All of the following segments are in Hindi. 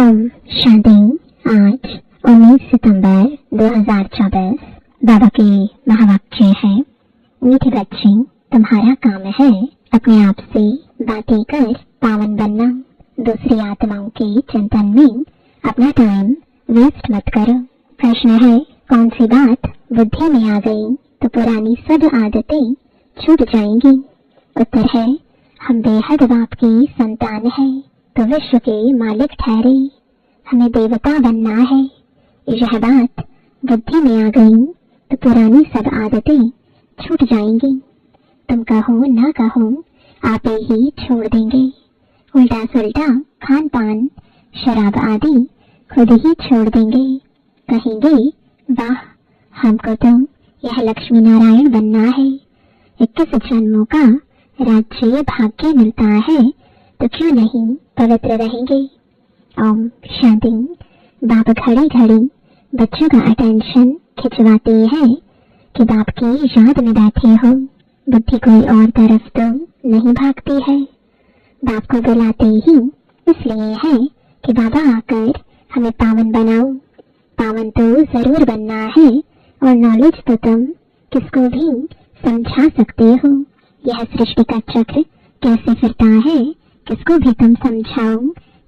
ओम शांति। आज 19 सितंबर 2024 बाबा के महावाक्य है, मीठे बच्चे, तुम्हारा काम है अपने आप से बातें कर पावन बनना। दूसरी आत्माओं के चिंतन में अपना टाइम वेस्ट मत करो। प्रश्न है, कौन सी बात बुद्धि में आ गई तो पुरानी सब आदतें छूट जाएंगी? उत्तर है, हम बेहद बाप की संतान है तो विश्व के मालिक ठहरे, हमें देवता बनना है। यह बात बुद्धि में आ गई तो पुरानी सब आदतें छूट जाएंगी। तुम कहो ना कहो, आप ही छोड़ देंगे। उल्टा सुल्टा खान पान शराब आदि खुद ही छोड़ देंगे। कहेंगे, वाह, हमको तो यह लक्ष्मी नारायण बनना है। 21 जन्मों का राज्य भाग्य मिलता है तो क्यों नहीं पवित्र रहेंगे। ओम शांति। बाप घड़ी घड़ी बच्चों का अटेंशन खिंचवाते हैं कि बाप की याद में बैठे हो। बुद्धि कोई और तरफ तो नहीं भागती है। बाप को बुलाते ही इसलिए है कि बाबा आकर हमें पावन बनाओ। पावन तो जरूर बनना है और नॉलेज तो तुम किसको भी समझा सकते हो। यह सृष्टि का चक्र कैसे फिरता है किसको भी तुम समझाओ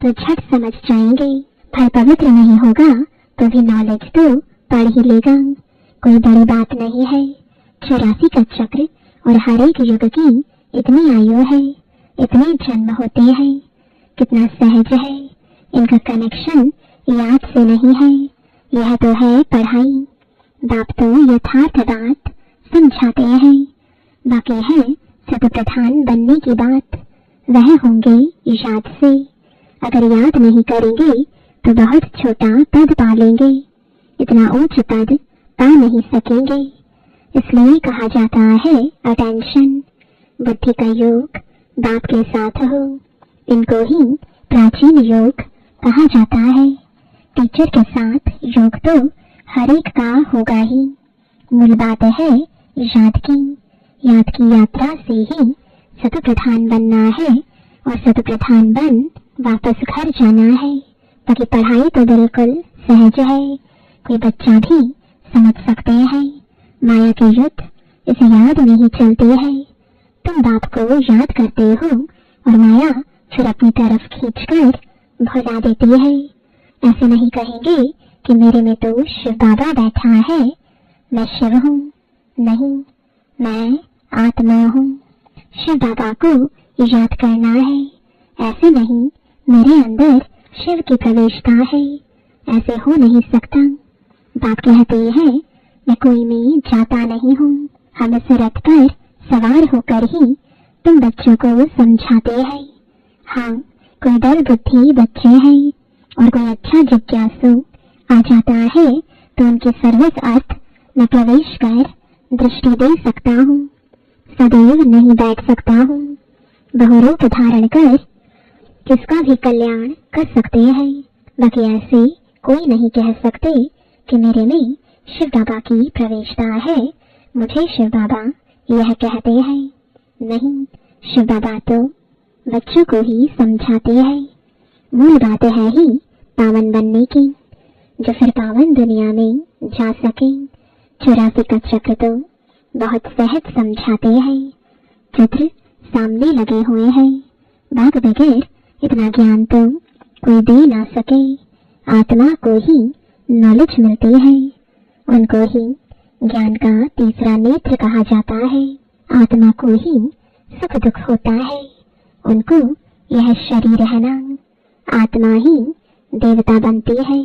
तो झट समझ जाएंगे। पर पवित्र नहीं होगा तो भी नॉलेज तो पढ़ ही लेगा। कोई बड़ी बात नहीं है। 84 का चक्र और हर एक युग की इतनी आयु है, इतने जन्म होते हैं। कितना सहज है। इनका कनेक्शन याद से नहीं है, यह तो है पढ़ाई। बाप तो यथार्थ बात समझाते हैं। बाकी है सत प्रधान बनने की बात, वह होंगे याद से। अगर याद नहीं करेंगे तो बहुत छोटा पद पा लेंगे, इतना ऊंच पद पा नहीं सकेंगे। इसलिए कहा जाता है अटेंशन। बुद्धि का योग बाप के साथ हो, इनको ही प्राचीन योग कहा जाता है। टीचर के साथ योग तो हर एक का होगा ही। मूल बात है याद की यात्रा से ही सत प्रधान बनना है और सत प्रधान बन वापस घर जाना है। बाकी पढ़ाई तो बिल्कुल सहज है, कोई बच्चा भी समझ सकते हैं। माया के युद्ध इस याद में ही चलते हैं। तुम बाप को याद करते हो और माया फिर अपनी तरफ खींचकर भुला देती है। ऐसे नहीं कहेंगे कि मेरे में तो शिव बाबा बैठा है, मैं शिव हूँ। नहीं, मैं आत्मा हूँ। शिव बाबा को याद करना है। ऐसे नहीं, मेरे अंदर शिव की प्रवेशता है, ऐसे हो नहीं सकता। बाप कहते हैं, मैं कोई में जाता नहीं हूँ। हम इस रथ पर सवार होकर ही तुम बच्चों को समझाते हैं। हाँ, कोई दल बुद्धि बच्चे हैं और कोई अच्छा जिज्ञासु आ जाता है तो उनके सर्वस अर्थ में प्रवेश कर दृष्टि दे सकता हूँ। सदैव नहीं बैठ सकता हूँ। बहुरूप धारण कर किसका भी कल्याण कर सकते हैं। बाकी ऐसे कोई नहीं कह सकते कि मेरे में शिव बाबा की प्रवेशता है, मुझे शिव बाबा यह कहते हैं। नहीं, शिव बाबा तो बच्चों को ही समझाते हैं। मूल बात है ही पावन बनने की, जो फिर पावन दुनिया में जा सके। 84 का चक्र तो बहुत सहज समझाते हैं। चित्र सामने लगे हुए हैं। बाग बगैर इतना ज्ञान तो कोई दे ना सके। आत्मा को ही नॉलेज मिलती है, उनको ही ज्ञान का तीसरा नेत्र कहा जाता है। आत्मा को ही सुख दुख होता है, उनको यह शरीर है ना। आत्मा ही देवता बनती है।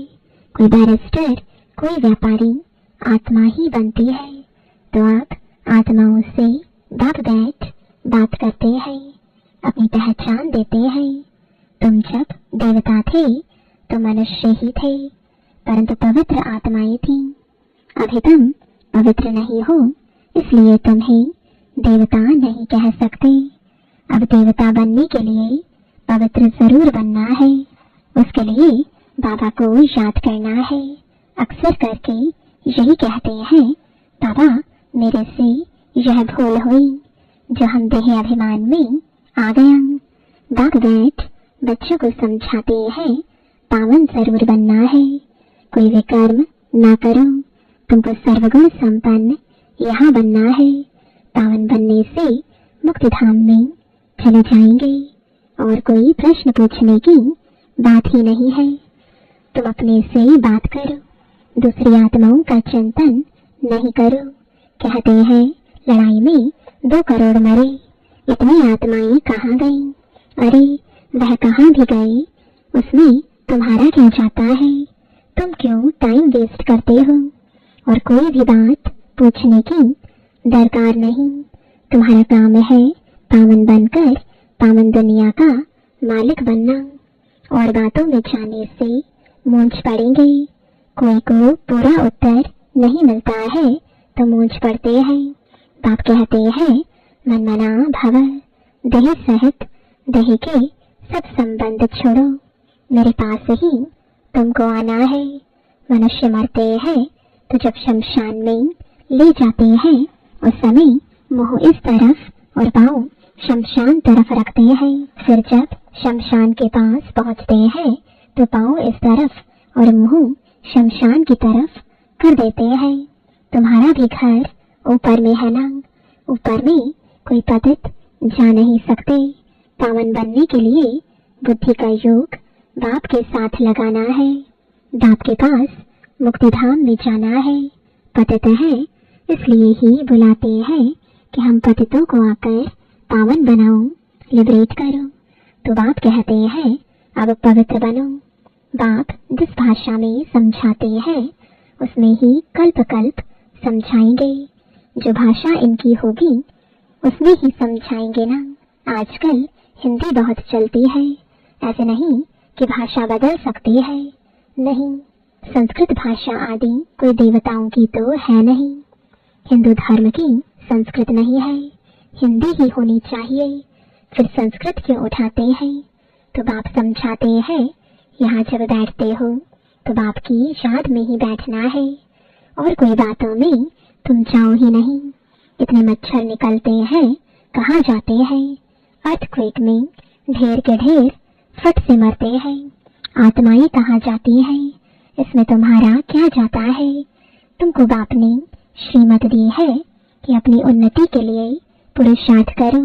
कोई बैरिस्टर, कोई व्यापारी आत्मा ही बनती है। तो आप आत्माओं से बाप बैठ बात करते हैं, अपनी पहचान देते हैं। तुम जब देवता थे तो मनुष्य ही थे, परंतु पवित्र आत्माएं थीं। अभी तुम पवित्र नहीं हो, इसलिए तुम्हें देवता नहीं कह सकते। अब देवता बनने के लिए पवित्र जरूर बनना है। उसके लिए बाबा को याद करना है। अक्सर करके यही कहते हैं, बाबा मेरे से यह भूल हुई जो हम देह अभिमान में आ गया। बाग बैठ बच्चों को समझाते हैं, पावन जरूर बनना है। कोई विकर्म ना करो, तुमको सर्वगुण संपन्न यहाँ बनना है। पावन बनने से मुक्ति धाम में चले जाएंगे और कोई प्रश्न पूछने की बात ही नहीं है। तुम अपने से बात करो, दूसरी आत्माओं का चिंतन नहीं करो। कहते हैं लड़ाई में 2 करोड़ मरे, इतनी आत्माएं कहाँ गईं? अरे वह कहाँ भी गए, उसमें तुम्हारा क्या जाता है? तुम क्यों टाइम वेस्ट करते हो? और कोई भी बात पूछने की दरकार नहीं। तुम्हारा काम है पावन बनकर पावन दुनिया का मालिक बनना। और बातों में जाने से मूंछ पड़ेंगे। कोई को पूरा उत्तर नहीं मिलता है तो मूंछ पड़ते हैं। बाप कहते हैं मन मना भव, देह सहित देह के सब संबंध छोड़ो, मेरे पास ही तुमको आना है। मनुष्य मरते हैं तो जब शमशान में ले जाते हैं उस समय मुंह इस तरफ और पाँव शमशान तरफ रखते हैं। फिर जब शमशान के पास पहुंचते हैं तो पाँव इस तरफ और मुंह शमशान की तरफ कर देते हैं। तुम्हारा भी घर ऊपर में है ना, ऊपर में कोई पतित जा नहीं सकते। पावन बनने के लिए बुद्धि का योग बाप के साथ लगाना है। बाप के पास मुक्ति धाम में जाना है। पतित है इसलिए ही बुलाते हैं कि हम पतितों को आकर पावन बनाओ, लिबरेट करो। तो बाप कहते हैं अब पवित्र बनो। बाप जिस भाषा में समझाते हैं उसमें ही कल्प कल्प समझाएंगे। जो भाषा इनकी होगी उसमें ही समझाएंगे ना। आजकल हिंदी बहुत चलती है, ऐसे नहीं कि भाषा बदल सकती है। नहीं, संस्कृत भाषा आदि कोई देवताओं की तो है नहीं। हिंदू धर्म की संस्कृत नहीं है, हिंदी ही होनी चाहिए। फिर संस्कृत क्यों उठाते हैं? तो बाप समझाते हैं यहाँ जब बैठते हो तो बाप की याद में ही बैठना है और कोई बातों में तुम जाओ ही नहीं। इतने मच्छर निकलते हैं, कहाँ जाते हैं? अर्थक्वेक में ढेर के ढेर फट से मरते हैं। आत्माएं कहाँ जाती हैं? इसमें तुम्हारा क्या जाता है? तुमको बाप ने श्रीमत दी है कि अपनी उन्नति के लिए पुरुषार्थ करो,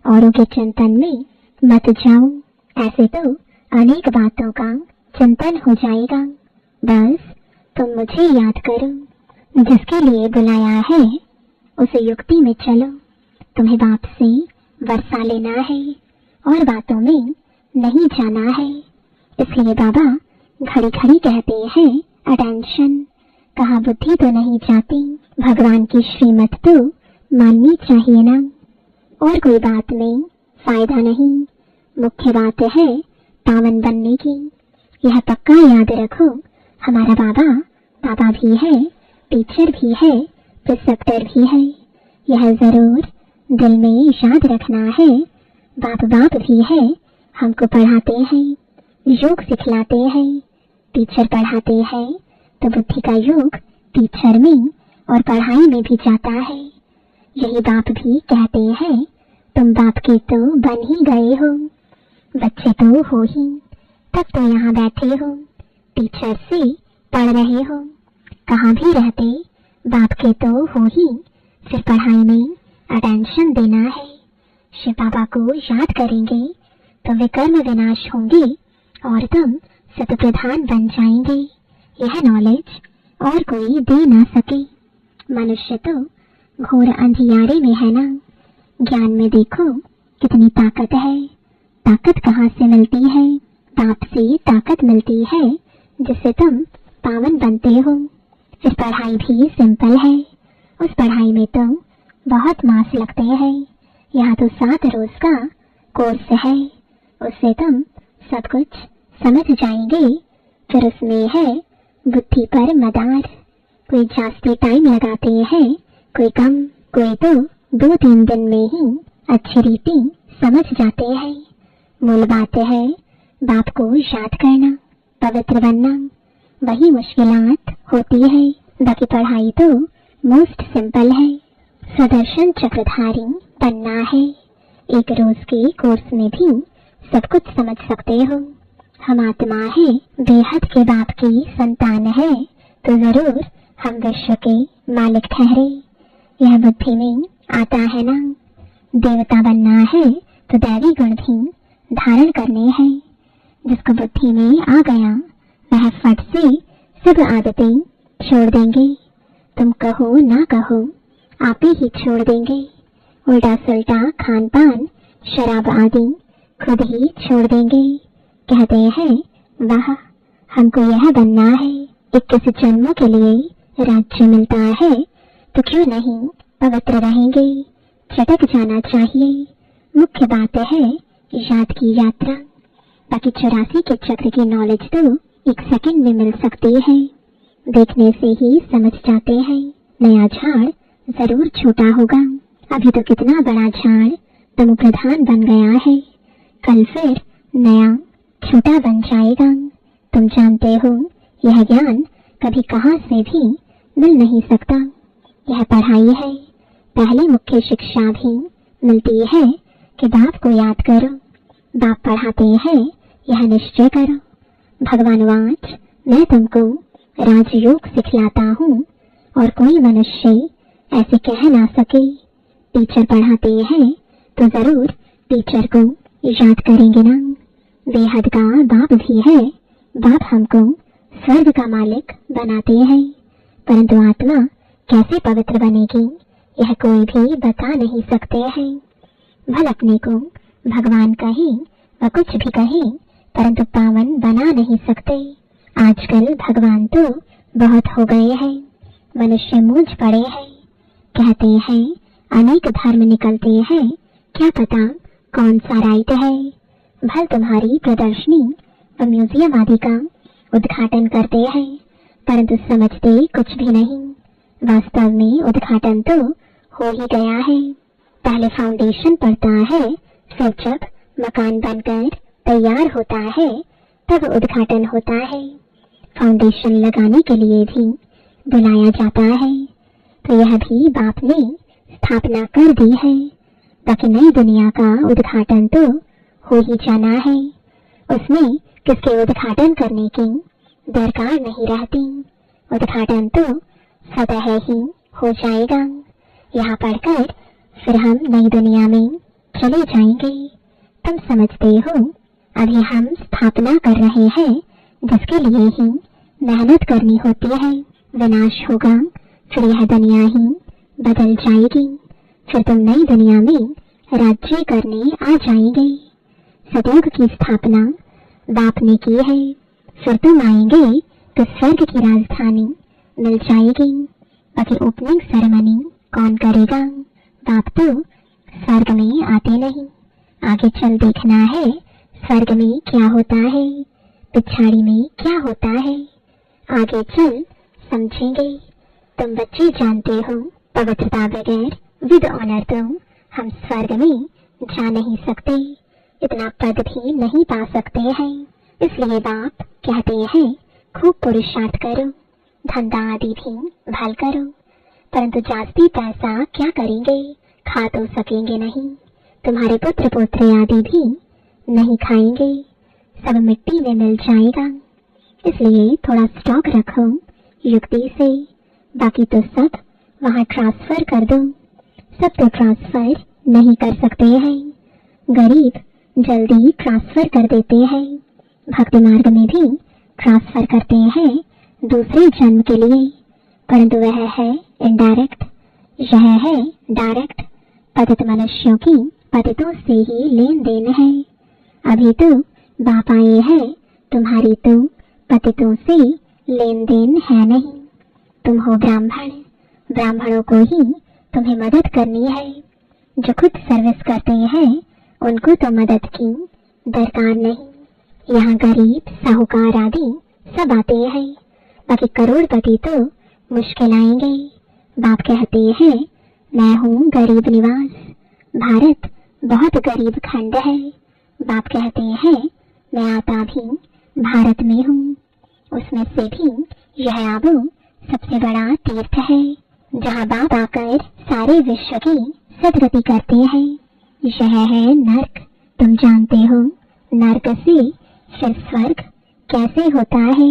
औरों के चिंतन में मत जाओ। ऐसे तो अनेक बातों का चिंतन हो जाएगा। बस तुम मुझे याद करो, जिसके लिए बुलाया है उस युक्ति में चलो। तुम्हें बाप से वर्षा लेना है और बातों में नहीं जाना है। इसलिए बाबा घड़ी घड़ी कहते हैं अटेंशन। कहा बुद्धि तो नहीं जाती, भगवान की श्रीमत तो माननी चाहिए ना। और कोई बात में फायदा नहीं, मुख्य बात है पावन बनने की। यह पक्का याद रखो, हमारा बाबा भी है, टीचर भी है, प्रिसेप्टर भी है। यह जरूर दिल में याद रखना है। बाप भी है, हमको पढ़ाते हैं, योग सिखलाते हैं। टीचर पढ़ाते हैं तो बुद्धि का योग टीचर में और पढ़ाई में भी जाता है। यही बाप भी कहते हैं तुम बाप के तो बन ही गए हो, बच्चे तो हो ही, तब तो यहाँ बैठे हो, टीचर से पढ़ रहे हो। कहाँ भी रहते बाप के तो हो ही, फिर पढ़ाई में अटेंशन देना है। शिव बाबा को याद करेंगे तो विकर्म विनाश होंगे और तुम सतप्रधान बन जाएंगे। यह नॉलेज और कोई दे ना सके। मनुष्य तो घोर अंधियारे में है ना। ज्ञान में देखो कितनी ताकत है। ताकत कहाँ से मिलती है? बाप से ताकत मिलती है जिससे तुम पावन बनते हो। फिर पढ़ाई भी सिंपल है। उस पढ़ाई में तो बहुत मास लगते हैं। यहाँ तो 7 रोज का कोर्स है, उससे तुम सब कुछ समझ जाएंगे। फिर उसमें है बुद्धि पर मदार। कोई जास्ती टाइम लगाते हैं, कोई कम, कोई तो 2-3 दिन में ही अच्छी रीति समझ जाते हैं। मूल बात है बाप को याद करना, पवित्र बनना। वही मुश्किलात होती है, बाकी पढ़ाई तो मोस्ट सिंपल है। सुदर्शन चक्रधारी बनना है। 1 रोज के कोर्स में भी सब कुछ समझ सकते हो। हम आत्मा है, बेहद के बाप की संतान है, तो जरूर हम विश्व के मालिक ठहरे। यह बुद्धि में आता है ना। देवता बनना है तो दैवी गुण भी धारण करने हैं। जिसको बुद्धि में आ गया वह फट से सब आदतें छोड़ देंगे। तुम कहो ना कहो आप ही छोड़ देंगे। उल्टा सुल्टा खान पान शराब आदि खुद ही छोड़ देंगे। कहते हैं वाह हमको यह बनना है। 21 जन्मों के लिए राज्य मिलता है तो क्यों नहीं पवित्र रहेंगे। चटक जाना चाहिए। मुख्य बात है याद की यात्रा। बाकी 84 के चक्र की नॉलेज तो 1 सेकंड में मिल सकती है। देखने से ही समझ जाते हैं नया झाड़ जरूर छोटा होगा। अभी तो कितना बड़ा झाड़ तमो प्रधान बन गया है, कल फिर नया छोटा बन जाएगा। तुम जानते हो यह ज्ञान कभी कहां से भी मिल नहीं सकता। यह पढ़ाई है। पहली मुख्य शिक्षा भी मिलती है कि बाप को याद करो। बाप पढ़ाते हैं यह निश्चय करो। भगवानवाच मैं तुमको राजयोग सिखलाता हूँ और कोई मनुष्य ऐसे कह ना सके। टीचर पढ़ाते हैं तो जरूर टीचर को याद करेंगे ना। बेहद का बाप भी है। बाप हमको स्वर्ग का मालिक बनाते हैं, परंतु आत्मा कैसे पवित्र बनेगी यह कोई भी बता नहीं सकते हैं। भल अपने को भगवान कहे व कुछ भी कहे, परंतु पावन बना नहीं सकते। आजकल भगवान तो बहुत हो गए हैं, मनुष्य मूंझ पड़े हैं। कहते हैं अनेक धर्म निकलते हैं, क्या पता कौन सा राइट है। भल तुम्हारी प्रदर्शनी व म्यूजियम आदि का उद्घाटन करते हैं, परंतु समझते कुछ भी नहीं। वास्तव में उद्घाटन तो हो ही गया है। पहले फाउंडेशन पड़ता है, फिर जब मकान बनकर तैयार होता है तब उद्घाटन होता है। फाउंडेशन लगाने के लिए भी बुलाया जाता है, तो यह भी बाप ने स्थापना कर दी है। बाकी नई दुनिया का उद्घाटन तो हो ही जाना है। उसमें किसके उद्घाटन करने की दरकार नहीं रहती। उद्घाटन तो स्वतः ही हो जाएगा। यहाँ पढ़कर फिर हम नई दुनिया में चले जाएंगे। तुम समझते हो अभी हम स्थापना कर रहे हैं, जिसके लिए ही मेहनत करनी होती है। विनाश होगा, फिर यह दुनिया ही बदल जाएगी। फिर तुम नई दुनिया में राज्य करने आ जाएंगे। सतयुग की स्थापना बाप ने की है। फिर तुम आएंगे तो स्वर्ग की राजधानी मिल जाएगी। बाकी ओपनिंग सेरेमनी कौन करेगा? बाप तो स्वर्ग में आते नहीं। आगे चल देखना है स्वर्ग में क्या होता है, पिछाड़ी में क्या होता है। आगे चल समझेंगे। तुम बच्चे जानते हो पवित्रता बगैर विद ऑनर तो हम स्वर्ग में जा नहीं सकते, इतना पद भी नहीं पा सकते हैं। इसलिए बाप कहते हैं खूब पुरुषार्थ करो, धंधा आदि भी भल करो, परंतु जास्ती पैसा क्या करेंगे, खा तो सकेंगे नहीं। तुम्हारे पुत्र पुत्री आदि भी नहीं खाएंगे, सब मिट्टी में मिल जाएगा। इसलिए थोड़ा स्टॉक रखो युक्ति से, बाकी तो सब वहाँ ट्रांसफर कर दो। सब तो ट्रांसफर नहीं कर सकते हैं, गरीब जल्दी ट्रांसफर कर देते हैं। भक्ति मार्ग में भी ट्रांसफर करते हैं दूसरे जन्म के लिए, परंतु वह है इनडायरेक्ट, यह है डायरेक्ट। पतित मनुष्यों की पतितों से ही लेन देन है। अभी तो बाप आए हैं, तुम्हारी तो पतितों से लेन देन है नहीं। तुम हो ब्राह्मण, ब्राह्मणों को ही तुम्हें मदद करनी है। जो खुद सर्विस करते हैं उनको तो मदद की दरकार नहीं। यहाँ गरीब साहूकार आदि सब आते हैं, बाकी करोड़पति तो मुश्किल आएंगे। बाप कहते हैं मैं हूँ गरीब निवास, भारत बहुत गरीब खंड है। बाप कहते हैं मैं आता भी भारत में हूँ, उसमें से भी यह आबू सबसे बड़ा तीर्थ है, जहाँ बाप आकर सारे विश्व की सदगति करते हैं। यह है नर्क। तुम जानते हो नर्क से फिर स्वर्ग कैसे होता है?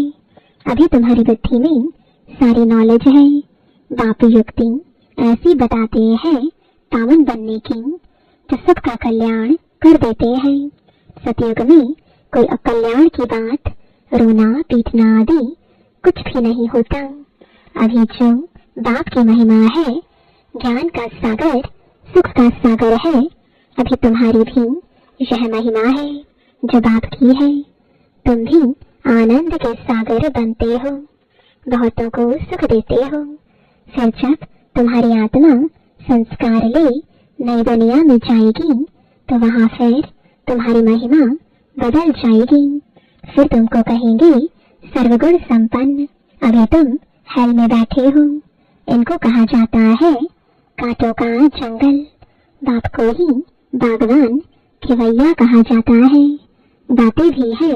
अभी तुम्हारी बुद्धि में सारी नॉलेज है। बाप युक्ति ऐसी बताते हैं पावन बनने की जो सबका कल्याण कर देते हैं। सतयुग में कोई अकल्याण की बात, रोना पीटना आदि कुछ भी नहीं होता। अभी जो बाप की महिमा है, ज्ञान का सागर, सुख का सागर है, अभी तुम्हारी भी यह महिमा है जो बाप की है। तुम भी आनंद के सागर बनते हो, बहुतों को सुख देते हो। फिर जब तुम्हारी आत्मा संस्कार ले नई दुनिया में जाएगी तो वहां फिर तुम्हारी महिमा बदल जाएगी। फिर तुमको कहेंगे सर्वगुण संपन्न। अभी तुम हेल में बैठे हो। इनको कहा जाता है कांटों का जंगल। बाप को ही बागवान खिवैया कहा जाता है। गाते भी है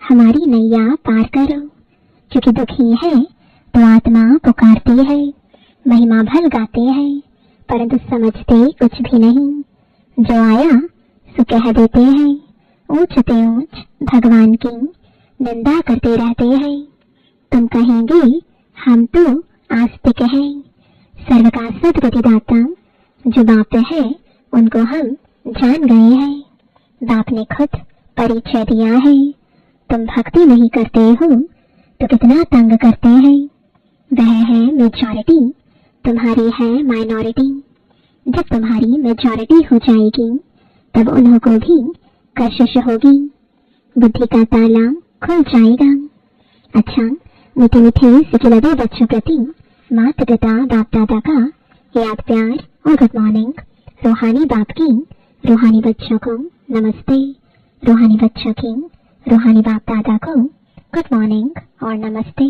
हमारी नैया पार करो। क्योंकि दुखी है तो आत्मा पुकारती है, महिमा भल गाते हैं, परंतु समझते कुछ भी नहीं। जो आया सो कह देते हैं, ऊंचते ऊंच भगवान की निंदा करते रहते हैं। तुम कहेंगे हम तो आस्तिक हैं। सर्व का सदगतिदाता जो बाप है उनको हम जान गए हैं। बाप ने खुद परिचय दिया है। तुम भक्ति नहीं करते हो तो कितना तंग करते हैं। वह है मेजॉरिटी, तुम्हारी है माइनॉरिटी। जब तुम्हारी मेजॉरिटी हो जाएगी तब उन्हों को भी कशिश होगी, बुद्धि का ताला खुल जाएगा। अच्छा, मीठे मीठे सिचलदे बच्चों प्रति माता पिता बाप दादा का याद प्यार और गुड मॉर्निंग। रूहानी बाप की रूहानी बच्चों को नमस्ते। रूहानी बच्चों की रूहानी बाप दादा को गुड मॉर्निंग और नमस्ते।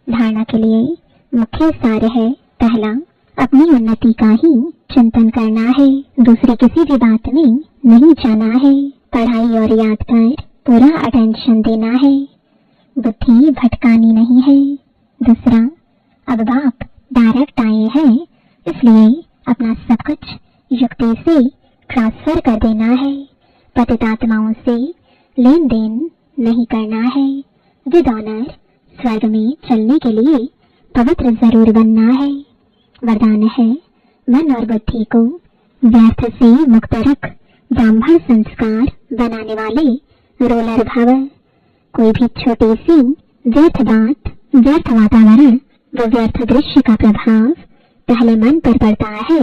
धारणा के लिए मुख्य सार है, पहला, अपनी उन्नति का ही चिंतन करना है, दूसरी किसी भी बात में नहीं जाना है। पढ़ाई और याद पर पूरा अटेंशन देना है, बुद्धि भटकानी नहीं है। दूसरा, अब बाप डायरेक्ट आए हैं इसलिए अपना सब कुछ युक्ति से ट्रांसफर कर देना है। पतित आत्माओं से लेन देन नहीं करना है। विद ऑनर स्वर्ग में चलने के लिए पवित्र जरूर बनना है। वरदान है, मन और बुद्धि को व्यर्थ से मुक्त रख, ब्राह्मण संस्कार बनाने वाले रोलर भव। कोई भी छोटी सी व्यर्थ बात, व्यर्थ वातावरण व व्यर्थ दृश्य का प्रभाव पहले मन पर पड़ता है,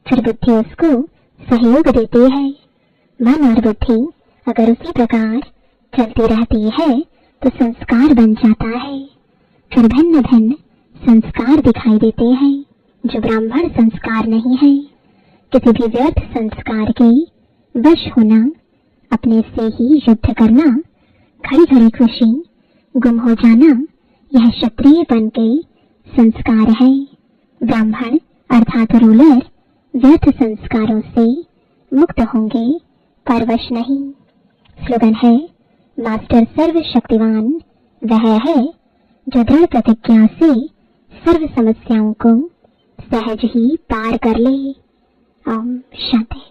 फिर बुद्धि उसको सहयोग देती है। मन और बुद्धि अगर उसी प्रकार चलती रहती है तो संस्कार बन जाता है। फिर भिन्न भिन्न संस्कार दिखाई देते हैं जो ब्राह्मण संस्कार नहीं है। किसी भी व्यर्थ संस्कार के वश होना, अपने से ही युद्ध करना, घड़ी घड़ी खुशी गुम हो जाना, यह क्षत्रिय बन के संस्कार है। ब्राह्मण अर्थात रूलर व्यर्थ संस्कारों से मुक्त होंगे, परवश नहीं। स्लोगन है, मास्टर सर्वशक्तिवान वह है जो दृढ़ प्रतिज्ञा से सर्व समस्याओं को सहज ही पार कर ले। ओम शांति।